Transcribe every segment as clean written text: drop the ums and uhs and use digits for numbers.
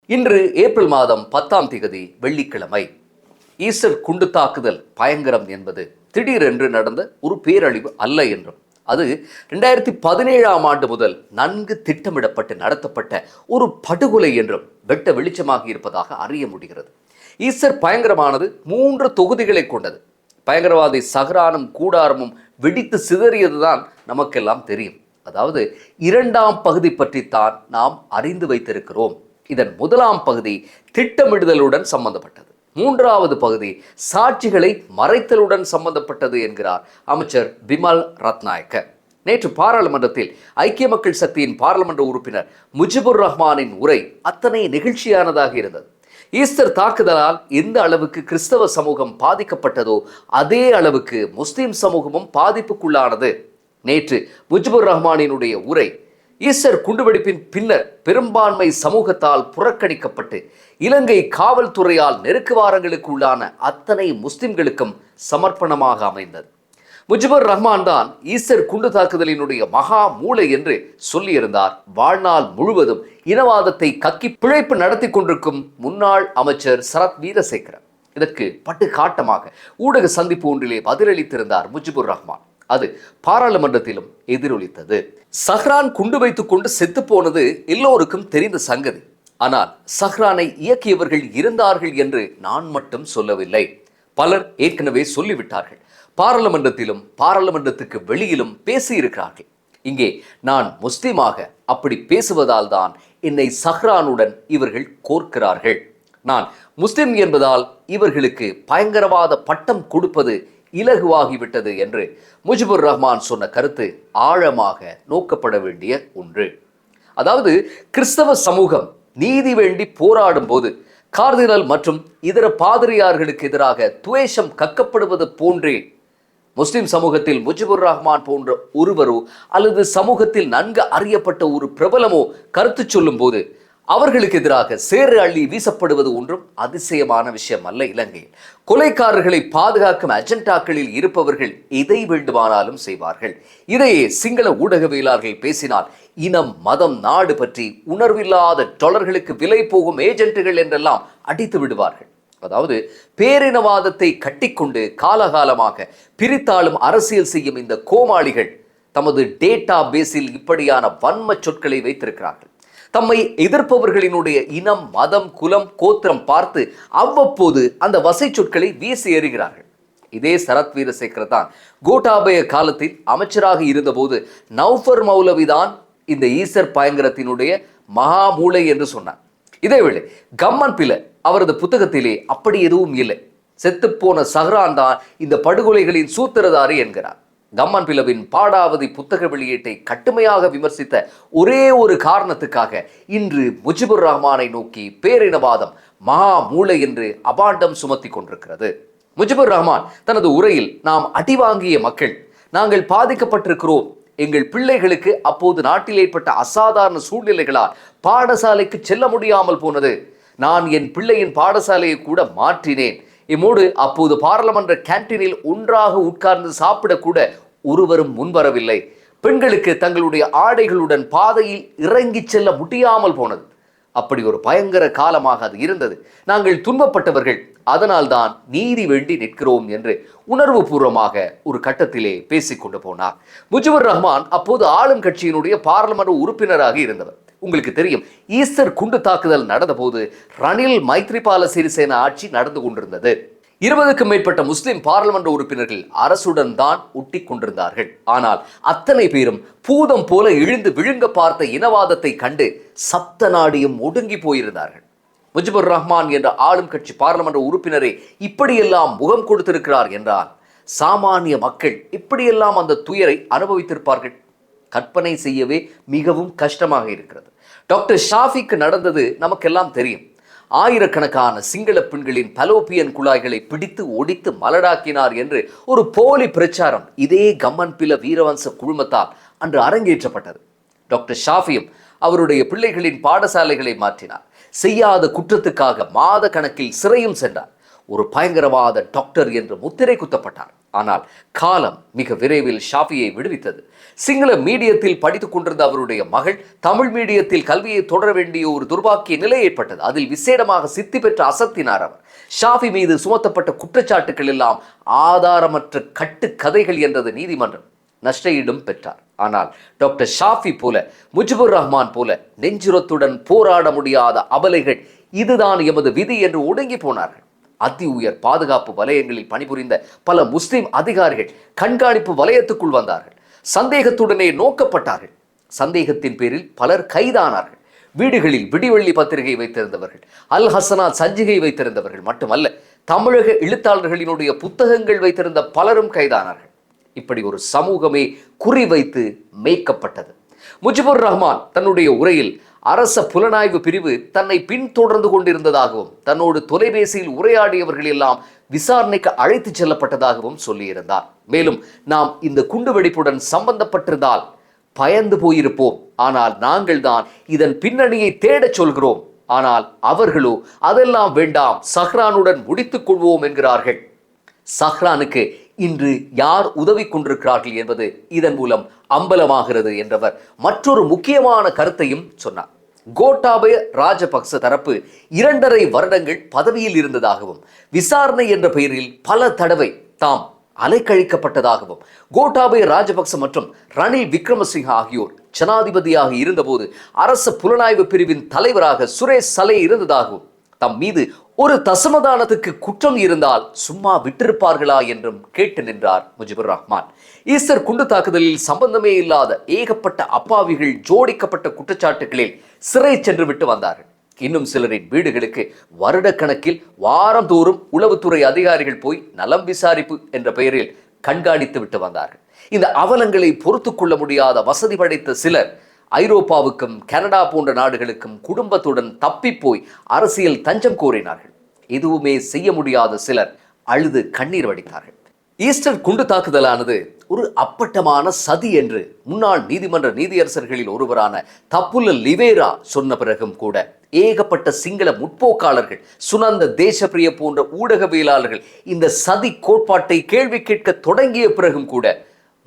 இன்று ஏப்ரல் மாதம் 10ஆம் தேதி வெள்ளிக்கிழமை. ஈஸ்டர் குண்டு தாக்குதல் பயங்கரம் என்பது திடீரென்று நடந்த ஒரு பேரழிவு அல்ல என்றும், அது 2017ஆம் ஆண்டு முதல் நன்கு திட்டமிடப்பட்டு நடத்தப்பட்ட ஒரு படுகொலை என்றும் வெட்ட வெளிச்சமாக இருப்பதாக அறிய முடிகிறது. ஈஸ்டர் பயங்கரமானது 3 தொகுதிகளை கொண்டது. பயங்கரவாதி சஹ்ரானும் கூடாரமும் வெடித்து சிதறியதுதான் நமக்கெல்லாம் தெரியும். அதாவது 2ஆம் பகுதி பற்றித்தான் நாம் அறிந்து வைத்திருக்கிறோம். இதன் 1ஆம் பகுதி திட்டமிடுதலுடன் சம்பந்தப்பட்டது. 3வது பகுதி சாட்சிகளை மறைத்தலுடன் சம்பந்தப்பட்டது என்கிறார் அமைச்சர் பிமல் ரத்நாயக்க. நேற்று பாராளுமன்றத்தில் ஐக்கிய மக்கள் சக்தியின் பாராளுமன்ற உறுப்பினர் முஜிபுர் ரஹ்மானின் உரை அத்தனை நெகிழ்ச்சியானதாக இருந்தது. ஈஸ்டர் தாக்குதலால் எந்த அளவுக்கு கிறிஸ்தவ சமூகம் பாதிக்கப்பட்டதோ அதே அளவுக்கு முஸ்லிம் சமூகமும் பாதிப்புக்குள்ளானது. நேற்று முஜிபுர் ரஹ்மானினுடைய உரை ஈஸ்டர் குண்டுவெடிப்பின் பின்னர் பெரும்பான்மை சமூகத்தால் புறக்கணிக்கப்பட்டு இலங்கை காவல்துறையால் நெருக்குவாரங்களுக்கு உள்ளான அத்தனை முஸ்லிம்களுக்கும் சமர்ப்பணமாக அமைந்தது. முஜிபுர் ரஹ்மான் தான் ஈஸ்டர் குண்டு தாக்குதலினுடைய மகா மூளை என்று சொல்லியிருந்தார். வாழ்நாள் முழுவதும் இனவாதத்தை கக்கி பிழைப்பு நடத்தி கொண்டிருக்கும் முன்னாள் அமைச்சர் சரத் வீரசேகர இதற்கு பட்டு காட்டமாக ஊடக சந்திப்பு ஒன்றிலே பதிலளித்திருந்தார் முஜிபுர் ரஹ்மான். அது பாராளுமன்றத்திலும் எதிரொலித்தது. சஹ்ரான் குண்டு வைத்துக் கொண்டு செத்து போனது எல்லோருக்கும் தெரிந்த சங்கதி. ஆனால் சஹ்ரானை இயக்கியவர்கள் இருந்தார்கள் என்று நான் மட்டும் சொல்லவில்லை. பலர் ஏற்கனவே சொல்லிவிட்டார்கள். பாராளுமன்றத்திலும் பாராளுமன்றத்துக்கு வெளியிலும் பேசியிருக்கிறார்கள். இங்கே நான் முஸ்லிமாக அப்படி பேசுவதால் தான் என்னை சஹ்ரானுடன் இவர்கள் கோர்க்கிறார்கள். நான் முஸ்லிம் என்பதால் இவர்களுக்கு பயங்கரவாத பட்டம் கொடுப்பது இலகுவாகிவிட்டது என்று முஜிபுர் ரஹ்மான் சொன்ன கருத்து ஆழமாக நோக்கப்பட வேண்டிய ஒன்று. அதாவது கிறிஸ்தவ சமூகம் நீதி வேண்டி போராடும் போது கார்தினல் மற்றும் இதர பாதிரியார்களுக்கு எதிராக துவேஷம் கக்கப்படுவது போன்றே முஸ்லிம் சமூகத்தில் முஜிபுர் ரஹ்மான் போன்ற ஒருவரோ அல்லது சமூகத்தில் நன்கு அறியப்பட்ட ஒரு பிரபலமோ கருத்து சொல்லும் போது அவர்களுக்கு எதிராக சேறு அள்ளி வீசப்படுவது ஒன்றும் அதிசயமான விஷயம் அல்ல. இலங்கையில் கொலைக்காரர்களை பாதுகாக்கும் அஜெண்டாக்களில் இருப்பவர்கள் எதை வேண்டுமானாலும் செய்வார்கள். இதையே சிங்கள ஊடகவியலாளர்கள் பேசினால் இனம் மதம் நாடு பற்றி உணர்வில்லாத டாலர்களுக்கு விலை போகும் ஏஜென்ட்டுகள் என்றெல்லாம் அடித்து விடுவார்கள். அதாவது பேரினவாதத்தை கட்டிக்கொண்டு காலகாலமாக பிரித்தாளும் அரசியல் செய்யும் இந்த கோமாளிகள் தமது டேட்டா பேஸில் இப்படியான வன்ம சொற்களை வைத்திருக்கிறார்கள். தம்மை எதிர்ப்பவர்களினுடைய இனம் மதம் குலம் கோத்திரம் பார்த்து அவ்வப்போது அந்த வசை சொற்களை வீசி எறிகிறார்கள். இதே சரத் வீரசேகர தான் கோட்டாபய காலத்தில் அமைச்சராக இருந்தபோது நௌஃபர் மௌலவிதான் இந்த ஈஸ்டர் பயங்கரத்தினுடைய மகா மூளை என்று சொன்னார். இதேவேளை கம்மன் பில அவரது புத்தகத்திலே அப்படி எதுவும் இல்லை, செத்துப்போன சஹ்ரான் தான் இந்த படுகொலைகளின் சூத்திரதாரி என்கிறார். கம்மன் பிலவின் பாடாவதி புத்தக வெளியீட்டை கடுமையாக விமர்சித்த ஒரே ஒரு காரணத்துக்காக இன்று முஜிபுர் ரஹ்மானை நோக்கி பேரினவாதம் மகா மூளை என்று அபாண்டம் சுமத்தி கொண்டிருக்கிறது. முஜிபுர் ரஹ்மான் தனது உரையில் நாம் அடி வாங்கிய மக்கள், நாங்கள் பாதிக்கப்பட்டிருக்கிறோம், எங்கள் பிள்ளைகளுக்கு அப்போது நாட்டில் ஏற்பட்ட அசாதாரண சூழ்நிலைகளால் பாடசாலைக்கு செல்ல முடியாமல் போனது, நான் என் பிள்ளையின் பாடசாலையை கூட மாற்றினேன், இம்மோடு அப்போது பாராளுமன்ற கேன்டீனில் ஒன்றாக உட்கார்ந்து சாப்பிடக்கூட ஒருவரும் முன்வரவில்லை, பெண்களுக்கு தங்களுடைய ஆடைகளுடன் பாதையில் இறங்கி செல்ல முடியாமல் போனது, அப்படி ஒரு பயங்கர காலமாக அது இருந்தது, நாங்கள் துன்பப்பட்டவர்கள், அதனால் தான் நீதி வேண்டி நிற்கிறோம் என்று உணர்வு பூர்வமாக ஒரு கட்டத்திலே பேசிக்கொண்டு போனார். முஜிபுர் ரஹ்மான் அப்போது ஆளும் கட்சியினுடைய பாராளுமன்ற உறுப்பினராக இருந்தவர். உங்களுக்கு தெரியும், ஈஸ்டர் குண்டு தாக்குதல் நடந்த போது ரணில் மைத்ரிபால சிறிசேன ஆட்சி நடந்து கொண்டிருந்தது. 20க்கும் மேற்பட்ட முஸ்லிம் பாராளுமன்ற உறுப்பினர்கள் அரசுடன் தான் ஒட்டி கொண்டிருந்தார்கள். ஆனால் அத்தனை பேரும் பூதம் போல எழுந்து விழுங்க பார்த்த இனவாதத்தை கண்டு சப்த நாடியும் ஒடுங்கி போயிருந்தார்கள். முஜிபுர் ரஹ்மான் என்ற ஆளும் கட்சி பாராளுமன்ற உறுப்பினரை இப்படியெல்லாம் முகம் கொடுத்திருக்கிறார் என்றால் சாமானிய மக்கள் இப்படியெல்லாம் அந்த துயரை அனுபவித்திருப்பார்கள். கற்பனை செய்யவே மிகவும் கஷ்டமாக இருக்கிறது. டாக்டர் ஷாஃபிக்கு நடந்தது நமக்கெல்லாம் தெரியும். ஆயிரக்கணக்கான சிங்கள பெண்களின் பலோப்பியன் குழாய்களை பிடித்து ஒடித்து மலடாக்கினார் என்று ஒரு போலி பிரச்சாரம் இதே கம்மன் பில வீரவன்ச குழுமத்தால் அன்று அரங்கேற்றப்பட்டது. டாக்டர் ஷாஃபியும் அவருடைய பிள்ளைகளின் பாடசாலைகளை மாற்றினார். செய்யாத குற்றத்துக்காக மாத கணக்கில் சிறையும் சென்றார். ஒரு பயங்கரவாத டாக்டர் என்று முத்திரை குத்தப்பட்டார். ஆனால் காலம் மிக விரைவில் ஷாஃபியை விடுவித்தது. சிங்கள மீடியத்தில் படித்துக் கொண்டிருந்த அவருடைய மகள் தமிழ் மீடியத்தில் கல்வியை தொடர வேண்டிய ஒரு துர்பாக்கிய நிலை ஏற்பட்டது. அதில் விசேடமாக சித்தி பெற்று அசத்தினார் அவர். ஷாஃபி மீது சுமத்தப்பட்ட குற்றச்சாட்டுகள் எல்லாம் ஆதாரமற்ற கட்டு கதைகள் என்றது நீதிமன்றம். நஷ்டஈடும் பெற்றார். ஆனால் டாக்டர் ஷாஃபி போல, முஜிபுர் ரஹ்மான் போல நெஞ்சுரத்துடன் போராட முடியாத அபலைகள் இதுதான் எமது விதி என்று ஒடுங்கி போனார்கள். அதி உயர் பாதுகாப்பு வலயங்களில் பணிபுரிந்த பல முஸ்லிம் அதிகாரிகள் கண்காணிப்பு வலயத்துக்குள் வந்தார்கள். சந்தேகத்துடனே நோக்கப்பட்டார்கள். சந்தேகத்தின் பேரில் பலர் கைதானார்கள். வீடுகளில் விடிவெள்ளி பத்திரிகை வைத்திருந்தவர்கள், அல் ஹசனா சஞ்சிகை வைத்திருந்தவர்கள் மட்டுமல்ல, தமிழக எழுத்தாளர்களினுடைய புத்தகங்கள் வைத்திருந்த பலரும் கைதானார்கள். இப்படி ஒரு சமூகமே குறிவைத்து மேய்க்கப்பட்டது. முஜிபுர் ரஹ்மான் தன்னுடைய உரையில் அரச புலனாய்வு பிரிவு தன்னை பின்தொடர்ந்து கொண்டிருந்ததாகவும் தன்னோடு தொலைபேசியில் உரையாடியவர்கள் எல்லாம் விசாரணைக்கு அழைத்து செல்லப்பட்டதாகவும் சொல்லியிருந்தார். மேலும் நாம் இந்த குண்டுவெடிப்புடன் சம்பந்தப்பட்டிருந்தால் பயந்து போயிருப்போம், ஆனால் நாங்கள் தான் இதன் பின்னணியை தேடச் சொல்கிறோம், ஆனால் அவர்களோ அதெல்லாம் வேண்டாம், சஹ்ரானுடன் முடித்துக் கொள்வோம் என்கிறார்கள். சஹ்ரானுக்கு இன்று யார் உதவி கொண்டிருக்கிறார்கள் என்பது இதன் மூலம் அம்பலமாகிறது என்றவர் மற்றொரு முக்கியமான கருத்தையும் சொன்னார். கோட்டாபய ராஜபக்ச தரப்பு 2.5 வருடங்கள் பதவியில் இருந்ததாகவும் விசாரணை என்ற பெயரில் பல தடவை தாம் அலைக்கழிக்கப்பட்டதாகவும், கோட்டாபய ராஜபக்ச மற்றும் ரணில் விக்ரமசிங்க ஆகியோர் ஜனாதிபதியாக இருந்தபோது அரச புலனாய்வு பிரிவின் தலைவராக சுரேஷ் சலே இருந்ததாகவும், தம் மீது ஒரு தசமதானத்துக்கு குற்றம் இருந்தால் சும்மா விட்டிருப்பார்களா என்றும் கேட்டு நின்றார் முஜிபுர் ரஹ்மான். ஈஸ்டர் குண்டு தாக்குதலில் சம்பந்தமே இல்லாத ஏகப்பட்ட அப்பாவிகள் ஜோடிக்கப்பட்ட குற்றச்சாட்டுகளில் சிறை சென்று விட்டு வந்தார்கள். இன்னும் சிலரின் வீடுகளுக்கு வருடக்கணக்கில் வாரந்தோறும் உளவுத்துறை அதிகாரிகள் போய் நலம் விசாரிப்பு என்ற பெயரில் கண்காணித்து விட்டு வந்தார்கள். இந்த அவலங்களை பொறுத்து கொள்ள முடியாத வசதி படைத்த சிலர் ஐரோப்பாவுக்கும் கனடா போன்ற நாடுகளுக்கும் குடும்பத்துடன் தப்பி போய் அரசியல் தஞ்சம் கோரினார்கள். எதுவுமே செய்ய முடியாத சிலர் அழுது கண்ணீர் வடித்தார்கள். ஈஸ்டர் குண்டு தாக்குதலானது ஒரு அப்பட்டமான சதி என்று முன்னாள் நீதிமன்ற நீதியரசர்களில் ஒருவரான தப்புல்ல லிவேரா சொன்ன பிறகும் கூட ஏகப்பட்ட சிங்கள முற்போக்காளர்கள், சுனந்த தேசப்பிரிய போன்ற ஊடகவியலாளர்கள் இந்த சதி கோட்பாட்டை கேள்வி கேட்க தொடங்கிய பிறகும் கூட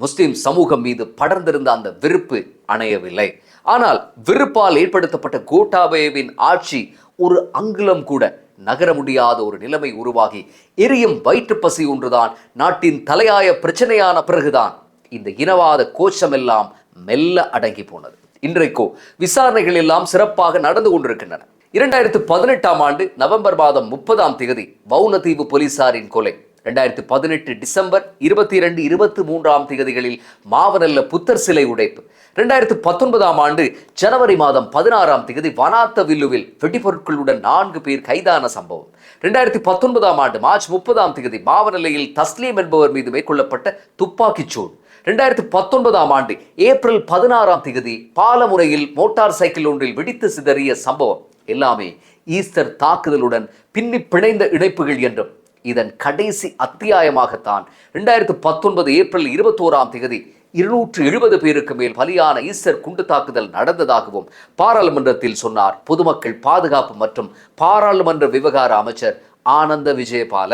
முஸ்லிம் சமூகம் மீது படர்ந்திருந்த அந்த வெறுப்பு அணையவில்லை. ஆனால் வெறுப்பால் ஏற்படுத்தப்பட்ட கோட்டாபயவின் ஆட்சி ஒரு அங்குலம் கூட நகர முடியாத ஒரு நிலைமை உருவாகி எரியும் வயிற்று பசி ஒன்றுதான் நாட்டின் தலையாய பிரச்சனையான பிறகுதான் இந்த இனவாத கோஷமெல்லாம் மெல்ல அடங்கி போனது. இன்றைக்கோ விசாரணைகள் எல்லாம் சிறப்பாக நடந்து கொண்டிருக்கின்றன. 2018 ஆண்டு நவம்பர் மாதம் 30 வவுனதீவு போலீசாரின் கொலை, 2018 டிசம்பர் 22, 23 மாவனல்ல புத்தர் சிலை உடைப்பு, 2019 ஆண்டு ஜனவரி மாதம் 16 வனாத்த வில்லுவில் வெடிபொருட்களுடன் 4 பேர் கைதான சம்பவம், 2019 ஆண்டு மார்ச் 30 மாவனல்லையில் தஸ்லீம் என்பவர் மீது மேற்கொள்ளப்பட்ட துப்பாக்கிச் சூடு, 2019 ஆண்டு ஏப்ரல் 16 பாலமுறையில் மோட்டார் சைக்கிள் ஒன்றில் வெடித்து சிதறிய சம்பவம் எல்லாமே ஈஸ்டர் தாக்குதலுடன் பின்னி பிணைந்த இணைப்புகள் என்றும் இதன் கடைசி அத்தியாயமாகத்தான் 2019 ஏப்ரல் 21 270 பேருக்கு மேல் பலியான ஈஸ்டர் குண்டு தாக்குதல் நடந்ததாகவும் பாராளுமன்றத்தில் சொன்னார் பொதுமக்கள் பாதுகாப்பு மற்றும் பாராளுமன்ற விவகார அமைச்சர் ஆனந்த விஜயபால.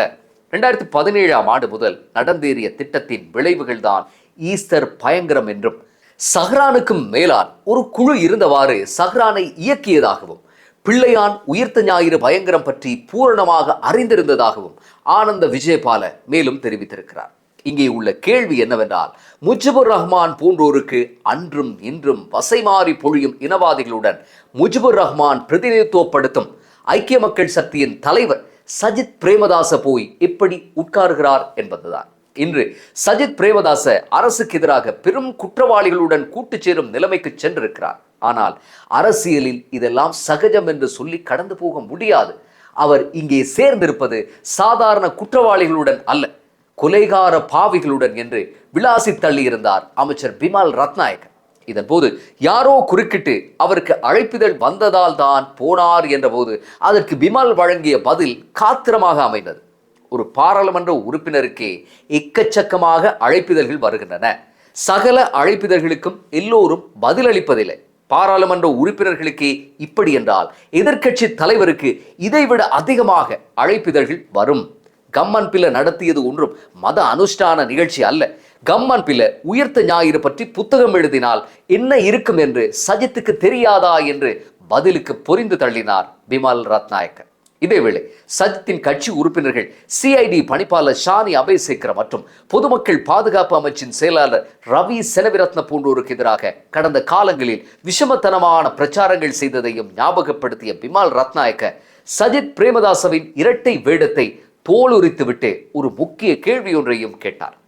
2017 ஆண்டு முதல் நடந்தேறிய திட்டத்தின் விளைவுகள் தான் ஈஸ்டர் பயங்கரம் என்றும், சஹ்ரானுக்கும் மேலால் ஒரு குழு இருந்தவாறு சஹ்ரானை இயக்கியதாகவும், பிள்ளையான் உயிர்த்த ஞாயிறு பயங்கரம் பற்றி பூரணமாக அறிந்திருந்ததாகவும் ஆனந்த விஜயபால மேலும் தெரிவித்திருக்கிறார். இங்கே உள்ள கேள்வி என்னவென்றால், முஜிபுர் ரஹ்மான் போன்றோருக்கு அன்றும் இன்றும் வசைமாறி பொழியும் இனவாதிகளுடன் முஜிபுர் ரஹ்மான் பிரதிநிதித்துவப்படுத்தும் ஐக்கிய மக்கள் சக்தியின் தலைவர் சஜித் பிரேமதாச போய் எப்படி உட்காருகிறார் என்பதுதான். இன்று சஜித் பிரேமதாச அரசுக்கு எதிராக பெரும் குற்றவாளிகளுடன் கூட்டு சேரும் நிலைமைக்கு சென்றிருக்கிறார். ஆனால் அரசியலில் இதெல்லாம் சகஜம் என்று சொல்லி கடந்து போக முடியாது. அவர் இங்கே சேர்ந்திருப்பது சாதாரண குற்றவாளிகளுடன் அல்ல, கொலைகார பாவிகளுடன் என்று விளாசி தள்ளியிருந்தார் அமைச்சர் பிமல் ரத்நாயக்க. இதன் போது யாரோ குறுக்கிட்டு அவருக்கு அழைப்பிதழ் வந்ததால் தான் போனார் என்ற போது அதற்கு பிமல் வழங்கிய பதில் காத்திரமாக அமைந்தது. ஒரு பாராளுமன்ற உறுப்பினருக்கே எக்கச்சக்கமாக அழைப்பிதழ்கள் வருகின்றன. சகல அழைப்பிதழ்களுக்கும் எல்லோரும் பதிலளிப்பதில்லை. பாராளுமன்ற உறுப்பினர்களுக்கே இப்படி என்றால் எதிர்க்கட்சி தலைவருக்கு இதைவிட அதிகமாக அழைப்பிதழ்கள் வரும். கம்மன் பிள்ளை நடத்தியது ஒன்றும் மத அனுஷ்டான நிகழ்ச்சி அல்ல. கம்மன் பிள்ளை உயிர்த்த ஞாயிறு பற்றி புத்தகம் எழுதினால் என்ன இருக்கும் என்று சஜித்துக்கு தெரியாதா என்று பதிலுக்கு பொரிந்து தள்ளினார் பிமல் ரத்நாயக்க. இதேவேளை சஜித்தின் கட்சி உறுப்பினர்கள் சிஐடி பணிப்பாளர் ஷானி அபேசேகர மற்றும் பொதுமக்கள் பாதுகாப்பு அமைச்சின் செயலாளர் ரவி செனவிரத்ன போன்றோருக்கு எதிராக கடந்த காலங்களில் விஷமத்தனமான பிரச்சாரங்கள் செய்ததையும் ஞாபகப்படுத்திய பிமல் ரத்நாயக்க சஜித் பிரேமதாசவின் இரட்டை வேடத்தை தோலுரித்துவிட்டு ஒரு முக்கிய கேள்வி ஒன்றையும் கேட்டார்.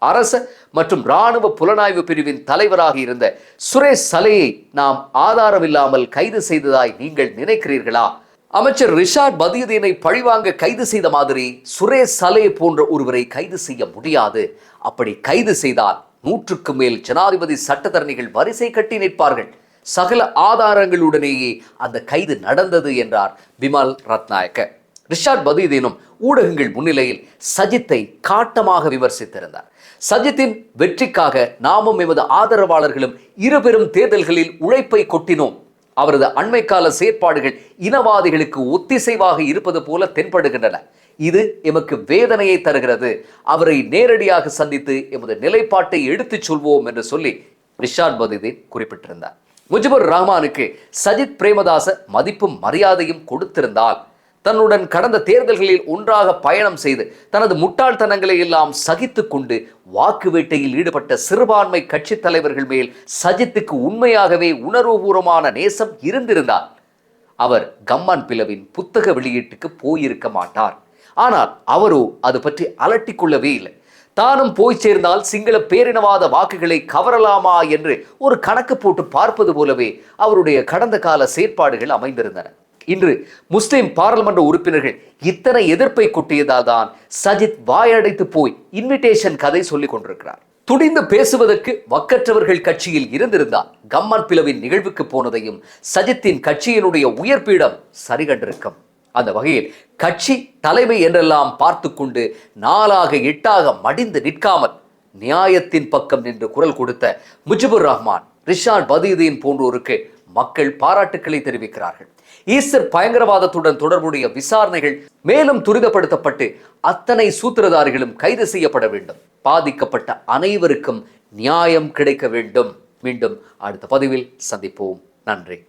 அரச மற்றும் இராணுவ புலனாய்வு பிரிவின் தலைவராக இருந்த சுரேஷ் சலையை நாம் ஆதாரமில்லாமல் கைது செய்ததாய் நீங்கள் நினைக்கிறீர்களா? அமைச்சர் ரிஷாட் பதியுதீனை பழிவாங்க கைது செய்த மாதிரி சுரேஷ் சலே போன்ற ஒருவரை கைது செய்ய முடியாது. அப்படி கைது செய்தால் 100க்கு மேல் ஜனாதிபதி சட்டத்தரணிகள் வரிசை கட்டி நிற்பார்கள். சகல ஆதாரங்களுடனேயே அந்த கைது நடந்தது என்றார் பிமல் ரத்நாயக்க. ரிஷாட் பதியுதீனும் ஊடகங்கள் முன்னிலையில் சஜித்தை காட்டமாக விமர்சித்திருந்தார். சஜித்தின் வெற்றிக்காக நாமும் எமது ஆதரவாளர்களும் இருபெரும் தேர்தல்களில் உழைப்பை கொட்டினோம். அவரது அண்மைக்கால செயற்பாடுகள் இனவாதிகளுக்கு ஒத்திசைவாக இருப்பது போல தென்படுகின்றன. இது எமக்கு வேதனையை தருகிறது. அவரை நேரடியாக சந்தித்து எமது நிலைப்பாட்டை எடுத்துச் சொல்வோம் என்று சொல்லி ரிஷாட் பதியுதீன் குறிப்பிட்டிருந்தார். முஜிபுர் ரஹ்மானுக்கு சஜித் பிரேமதாச மதிப்பும் மரியாதையும் கொடுத்திருந்தால் தன்னுடன் கடந்த தேர்தல்களில் ஒன்றாக பயணம் செய்து தனது முட்டாள்தனங்களை எல்லாம் சகித்து கொண்டு வாக்கு வேட்டையில் ஈடுபட்ட சிறுபான்மை கட்சி தலைவர்கள் மேல் சஜித்துக்கு உண்மையாகவே உணர்வுபூர்வமான நேசம் இருந்திருந்தார் அவர் கம்மன் பிளவின் புத்தக வெளியீட்டுக்கு போயிருக்க மாட்டார். ஆனால் அவரோ அது பற்றி அலட்டிக் கொள்ளவே இல்லை. தானும் போய் சேர்ந்தால் சிங்கள பேரினவாத வாக்குகளை கவரலாமா என்று ஒரு கணக்கு போட்டு பார்ப்பது போலவே அவருடைய கடந்த கால செயற்பாடுகள் அமைந்திருந்தன. இன்று முஸ்லிம் பாராளுமன்ற உறுப்பினர்கள் இத்தனை எதிர்ப்பை கொட்டியதால் தான் சஜித் வாயடைத்து போய் இன்விடேஷன் கதை சொல்லிக் கொண்டிருக்கிறார். துணிந்து பேசுவதற்கு வக்கற்றவர்கள் கட்சியில் இருந்திருந்தால் கம்மன் பிளவின் நிகழ்வுக்கு போனதையும் சஜித்தின் கட்சியினுடைய உயர்பீடம் சரி கண்டிருக்கும். அந்த வகையில் கட்சி தலைமை என்றெல்லாம் பார்த்து கொண்டு 4ஆக 8ஆக மடிந்து நிற்காமல் நியாயத்தின் பக்கம் நின்று குரல் கொடுத்த முஜிபுர் ரஹ்மான், ரிஷாட் பதியுதீன் போன்றோருக்கு மக்கள் பாராட்டுக்களை தெரிவிக்கிறார்கள். ஈஸ்டர் பயங்கரவாதத்துடன் தொடர்புடைய விசாரணைகள் மேலும் துரிதப்படுத்தப்பட்டு அத்தனை சூத்திரதாரிகளும் கைது செய்யப்பட வேண்டும். பாதிக்கப்பட்ட அனைவருக்கும் நியாயம் கிடைக்க வேண்டும். மீண்டும் அடுத்த பதிவில் சந்திப்போம். நன்றி.